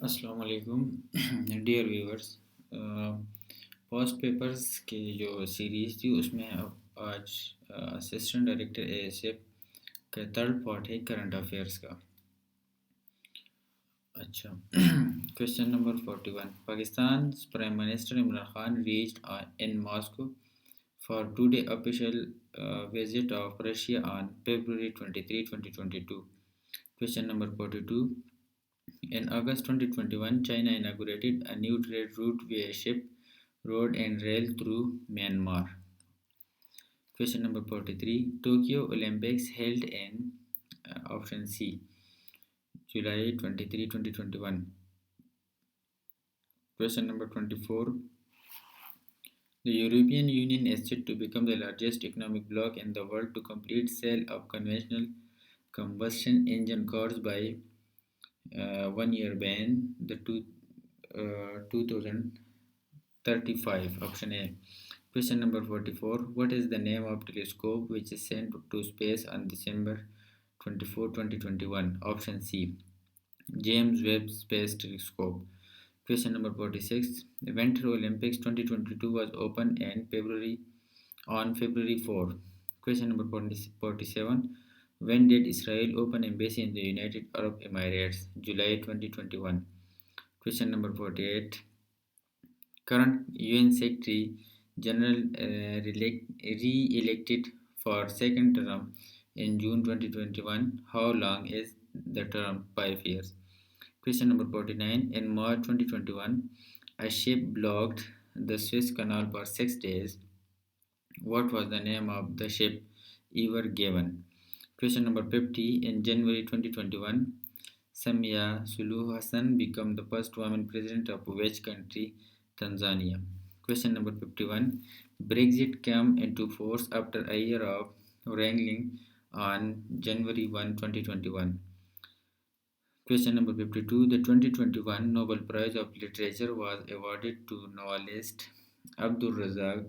अस्सलाम वालेकुम dear viewers. Post papers की जो सीरीज़ थी उसमें अब आज असिस्टेंट डायरेक्टर एएसएफ का थर्ड पार्ट है करंट अफेयर्स का। अच्छा question number 41। Pakistan prime minister Imran Khan reached in Moscow for two-day official visit of Russia on February 23, 2022. Question number 42. In August 2021, China inaugurated a new trade route via ship, road and rail through Myanmar. Question number 43. Tokyo Olympics held in option C, July 23, 2021. Question number 24. The European Union is set to become the largest economic bloc in the world to complete sale of conventional combustion engine cars by 1 year ban, the 2035. Option A. Question number 44. What is the name of telescope which is sent to space on December 24, 2021? Option C. James Webb Space Telescope. Question number 46. The Winter Olympics 2022 was opened in February 4. Question number 47. When did Israel open embassy in the United Arab Emirates? July 2021. Question number 48. Current UN Secretary General re-elected for second term in June 2021. How long is the term? 5 years. Question number 49. In March 2021, a ship blocked the Suez Canal for 6 days. What was the name of the ship ever given? Question number 50. In January 2021, Samia Suluhu Hassan became the first woman president of which country? Tanzania. Question number 51. Brexit came into force after a year of wrangling on January 1, 2021. Question number 52. The 2021 Nobel Prize of Literature was awarded to novelist Abdul Razak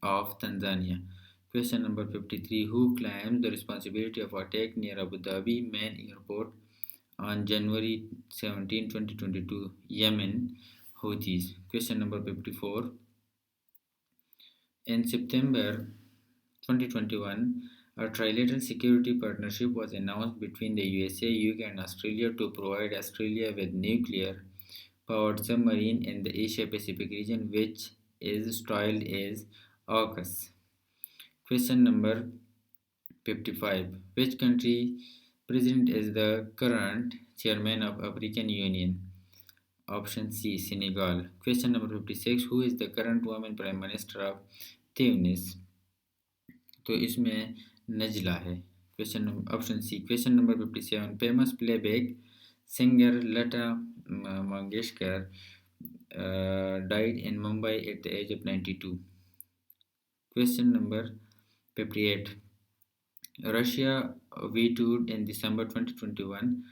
of Tanzania. Question number 53. Who claims the responsibility of attack near Abu Dhabi main airport on January 17, 2022? Yemen Houthis. Question number 54. In September 2021, a trilateral security partnership was announced between the USA, UK, and Australia to provide Australia with nuclear powered submarine in the Asia Pacific region, which is styled as AUKUS. Question number 55. Which country president is the current chairman of African Union? Option C, Senegal. Question number 56. Who is the current woman prime minister of Tunis? तो इसमें नजला है। Question option C. Question number 57। Famous playback singer Lata Mangeshkar died in Mumbai at the age of 92. Question number 58. Russia vetoed in December 2021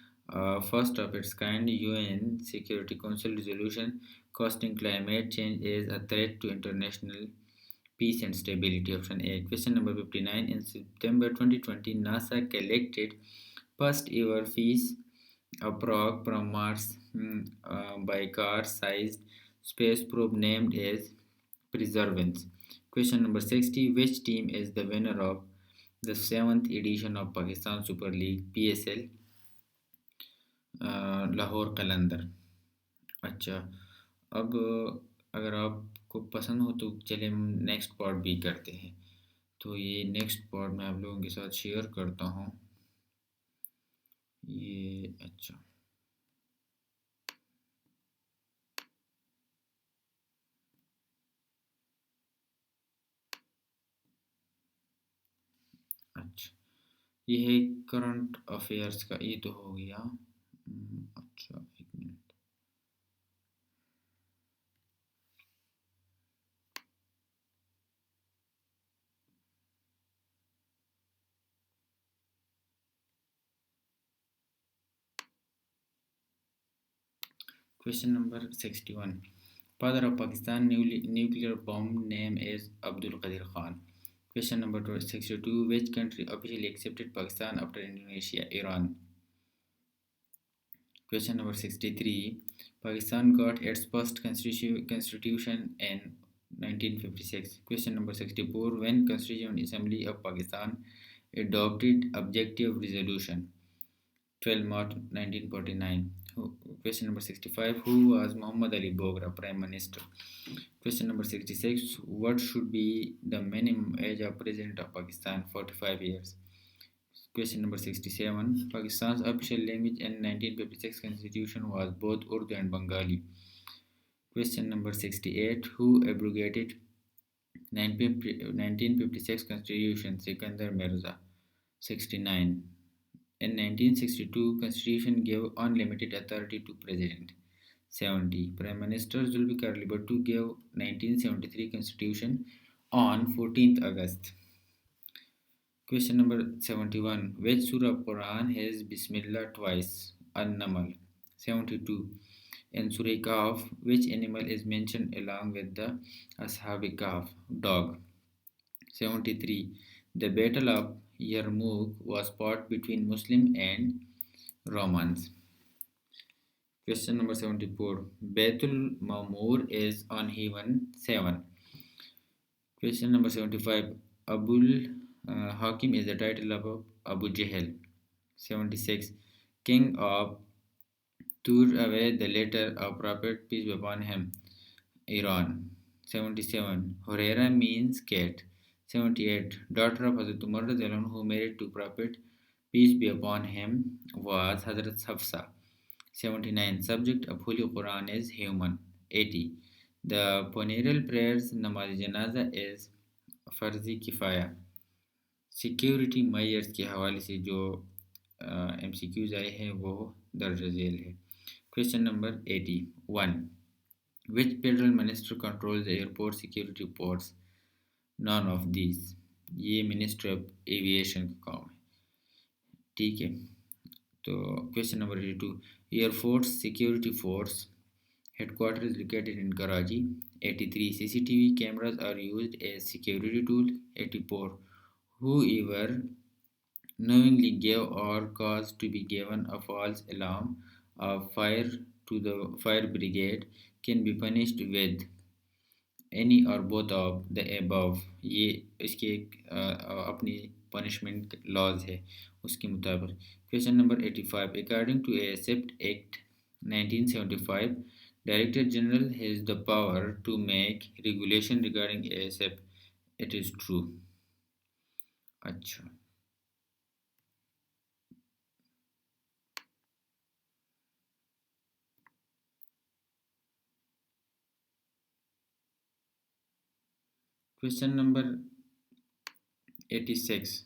first of its kind UN Security Council resolution costing climate change is a threat to international peace and stability. Option A. Question number 59. In September 2020, NASA collected first ever fish approach from Mars by car-sized space probe named as Perseverance. Question number 60. Which team is the winner of the 7th edition of Pakistan Super League PSL Lahore Qalandar? अच्छा, अब अगर आपको पसंद हो तो चलिए हम next part भी करते हैं। तो ये नेक्स्ट पार्ट मैं आप लोगों के साथ शेयर करता हूँ। ये अच्छा अच्छा ये है करंट अफेयर्स का। ये तो हो गया। अच्छा एक minute. Question number 61. Father of Pakistan nuclear bomb name is Abdul Qadir Khan. Question number 62. Which country officially accepted Pakistan after Indonesia? Iran. Question number 63. Pakistan got its first constitution in 1956. Question number 64. When Constituent Assembly of Pakistan adopted Objective Resolution 12 March 1949. Question number 65. Who was Muhammad Ali Bogra, Prime Minister? Question number 66. What should be the minimum age of President of Pakistan? 45 years. Question number 67. Pakistan's official language in 1956 constitution was both Urdu and Bengali. Question number 68. Who abrogated 1956 constitution? Sikandar Mirza. 69. In 1962, constitution gave unlimited authority to president. 70. Prime Minister Zulfikar Ali Bhutto gave 1973 constitution on 14th August. Question number 71. Which surah of Quran has Bismillah twice? An-Naml. 72. In Surah Kahf, which animal is mentioned along with the Ashab-e Kahf? Dog. 73. The Battle of Yarmouk was fought between Muslims and Romans. Question number 74. Baitul Mamur is on heaven. 7. Question number 75. Abul Hakim is the title of Abu Jahl. 76. King of tore away the letter of Prophet, peace be upon him, Iran. 77. Huraira means cat. 78. Daughter of Hazrat Umar radiallahu anhu who married to Prophet, peace be upon him, was Hazrat Hafsa. 79. Subject of Holy Quran is human. 80. The funeral prayers Namaz Janaza is फर्जी किफ़ाया. Security measures के हवाले से जो MCQs आए हैं वो दर्ज झेल है. Question number 81. Which federal minister controls the airport security ports? None of these. ये मिनिस्टर ऑफ एविएशन का काम है. ठीक है. तो question number 82. Air force security force headquarters is located in Karachi. 83. CCTV cameras are used as security tool. 84. Whoever knowingly gave or caused to be given a false alarm of fire to the fire brigade can be punished with any or both of the above. ये इसके अपनी punishment laws है उसके मुताबिक. Question number 85. According to ASF Act 1975, Director General has the power to make regulation regarding ASF. It is true. अच्छा. Question number 86.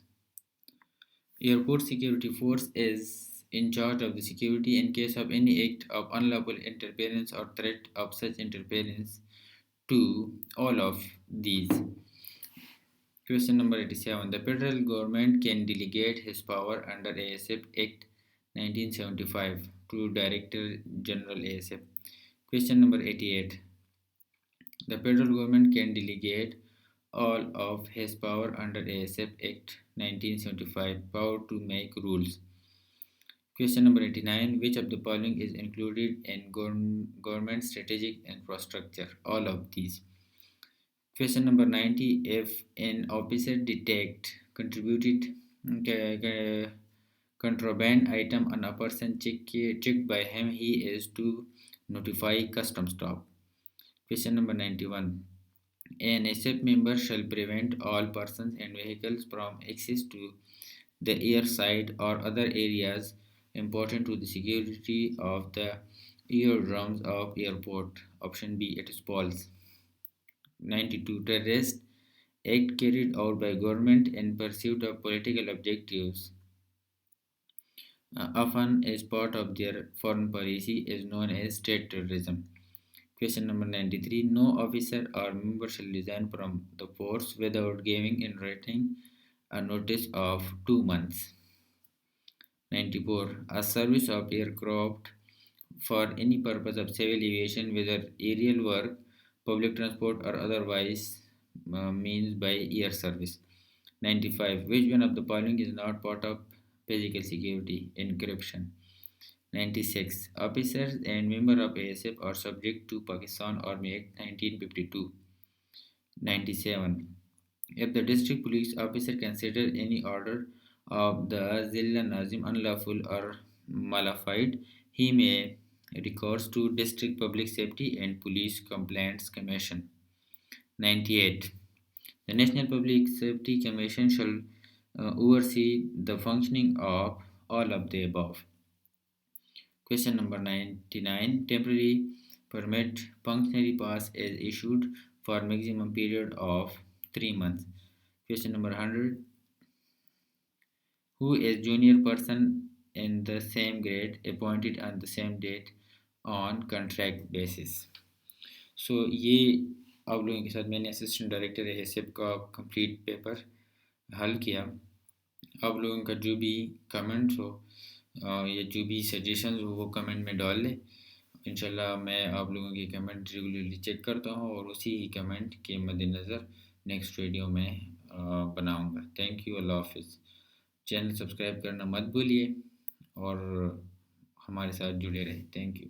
Airport Security Force is in charge of the security in case of any act of unlawful interference or threat of such interference to all of these. Question number 87. The federal government can delegate his power under ASF Act 1975 to Director General ASF. Question number 88. The federal government can delegate all of his power under ASF Act 1975 power to make rules. Question number 89. Which of the following is included in government strategic infrastructure? All of these. Question number 90. If an officer detect contributed contraband item on a person checked by him, he is to notify customs stop. Question number 91. An ASF member shall prevent all persons and vehicles from access to the airside or other areas important to the security of the eardrums of airport. Option B, it is false. 92. Terrorist act carried out by government in pursuit of political objectives often as part of their foreign policy is known as state terrorism. Question number 93. No officer or member shall resign from the force without giving in writing a notice of 2 months. 94. A service of aircraft for any purpose of civil aviation, whether aerial work, public transport, or otherwise, means by air service. 95. Which one of the following is not part of physical security? Encryption. 96. Officers and members of ASF are subject to Pakistan Army Act 1952. 97. If the district police officer considers any order of the Zilla Nazim unlawful or malified, he may recourse to District Public Safety and Police Complaints Commission. 98. The National Public Safety Commission shall oversee the functioning of all of the above. Question number 99. Temporary permit functionary pass is issued for maximum period of 3 months. Question number 100. Who is junior person in the same grade appointed on the same date on contract basis? So ये आप लोगों के साथ मैंने assistant director ASF का complete paper हल किया। आप लोगों का जो भी कमेंट्स हो या जो भी सजेशंस हो वो कमेंट में डाल लें। इंशाल्लाह मैं आप लोगों के कमेंट रेगुलरली चेक करता हूँ और उसी ही कमेंट के मद्देनज़र नेक्स्ट वीडियो में बनाऊँगा। थैंक यू, अल्लाह हाफिज़। चैनल सब्सक्राइब करना मत भूलिए और हमारे साथ जुड़े रहें। Thank you.